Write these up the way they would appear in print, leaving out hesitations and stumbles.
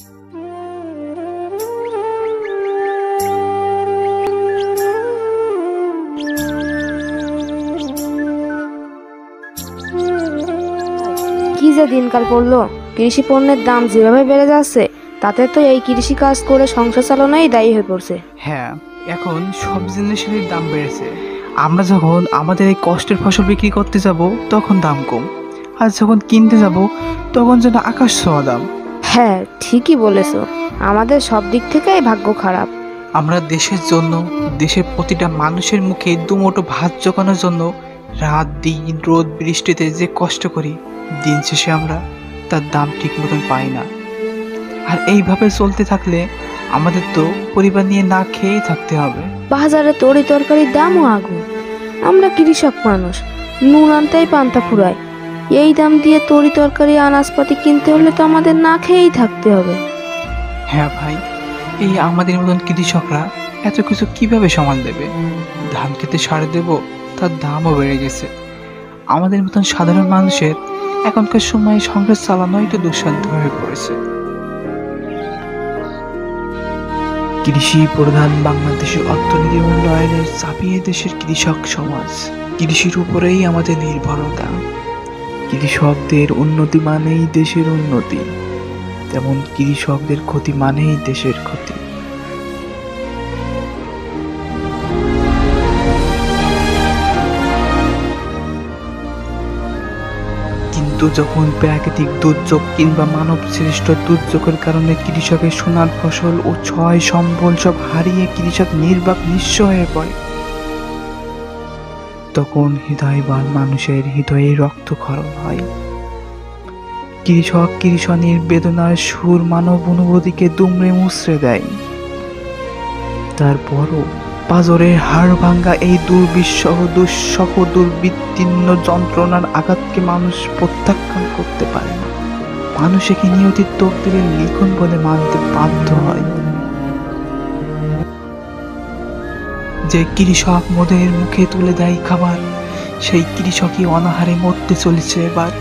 কি যে দিনকাল পড়লো, কৃষি পণ্যের দাম যেভাবে বেড়ে যাচ্ছে তাতে তো এই কৃষি কাজ করে সংসার চালানোই দায়ী হয়ে পড়ছে। হ্যাঁ, এখন সব জিনিসেরই দাম বেড়েছে। আমরা যখন আমাদের এই কষ্টের ফসল বিক্রি করতে যাব তখন দাম কম, আর যখন কিনতে যাব তখন যেন আকাশ ছোঁয়া দাম। হ্যাঁ, ঠিকই বলেছো, আমাদের সব দিক থেকেই ভাগ্য খারাপ। আমরা দেশের জন্য, দেশের প্রতিটা মানুষের মুখে দুমুঠো ভাত জোগানোর জন্য রাত দিন রোদ বৃষ্টিতে যে কষ্ট করি, দিন শেষে আমরা তার দাম ঠিক মতন পাই না। আর এইভাবে চলতে থাকলে আমাদের তো পরিবার নিয়ে না খেয়েই থাকতে হবে। বাজারে তরি তরকারির দামও আগুন। আমরা কৃষক মানুষ, নুন আনতেই পান্তা ফুরায়। এই দাম দিয়ে তরি তরকারি আনাজপাতি কিনতে হলে তো আমাদের না খেয়েই থাকতে হবে। হ্যাঁ ভাই, এই আমাদের মতন কৃষকরা এত কিছু কিভাবে সামাল দেবে? ধান খেতে সার দেব, তার দামও বেড়ে গেছে। আমাদের মতন সাধারণ মানুষের এখনকার সময়ে সংসার চালানোই তো দুঃসাধ্য হয়ে পড়েছে। কৃষি প্রধান বাংলাদেশের অর্থনীতি উন্নয়নের চাপিয়ে দেশের কৃষক সমাজ। কৃষির উপরেই আমাদের নির্ভরতা। কৃষকদের উন্নতি মানেই দেশের উন্নতি, তেমন কৃষকদের ক্ষতি মানেই দেশের ক্ষতি। কিন্তু যখন প্রাকৃতিক দুর্যোগ কিংবা মানব সৃষ্ট দুর্যোগের কারণে কৃষকের সোনার ফসল ও ছয় সম্বল সব হারিয়ে কৃষক নির্বাক নিঃস্ব হয়ে পড়ে, তখন হৃদয়বান মানুষের হৃদয়ে রক্তক্ষরণ হয়। কৃষক কৃষণের বেদনার সুর মানব অনুভূতিকে দুমড়ে মুচড়ে দেয়। তারপরও পাজরের হাড় ভাঙ্গা এই দুর্বিষহ দুঃসহ দুর্বিতীর্ণ যন্ত্রণার আঘাতকে মানুষ প্রত্যাখ্যান করতে পারে না। মানুষ একে নিয়তির তকদিরের লিখন বলে মানতে বাধ্য হয়। যে কৃষক মোদের মুখে তুলে দেয় খাবার, সেই কৃষকই অনাহারে মরতে চলেছে এবার।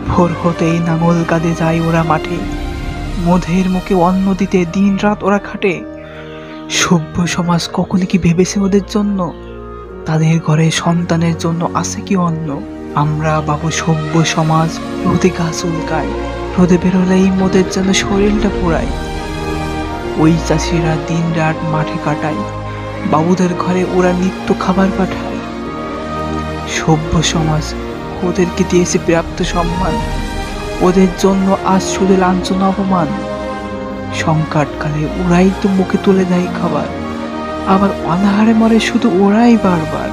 ভোর হতেই নাঙল কাঁধে যায় ওরা মাঠে, মোদের মুখে অন্ন দিতে দিন রাত ওরা খাটে। সভ্য সমাজ কখনো কি ভেবেছে ওদের জন্য? তাদের ঘরে সন্তানের জন্য আছে কি অন্ন? আমরা বাবু সভ্য সমাজ রোদে গাছ উল্কায়, রোদে বেরোলেই মোদের যেন শরীরটা পোড়ায়। ওই চাষিরা দিন রাত মাঠে কাটায়, বাবুদের ঘরে ওরা নিত্য খাবার পাঠায়। সভ্য সমাজ ওদেরকে দিয়েছে প্রাপ্ত সম্মান, ওদের জন্য আজ শুধু লাঞ্ছনা অপমান। সংকটকালে ওরাই তো মুখে তুলে দেয় খাবার, আবার অনাহারে মরে শুধু ওরাই বারবার।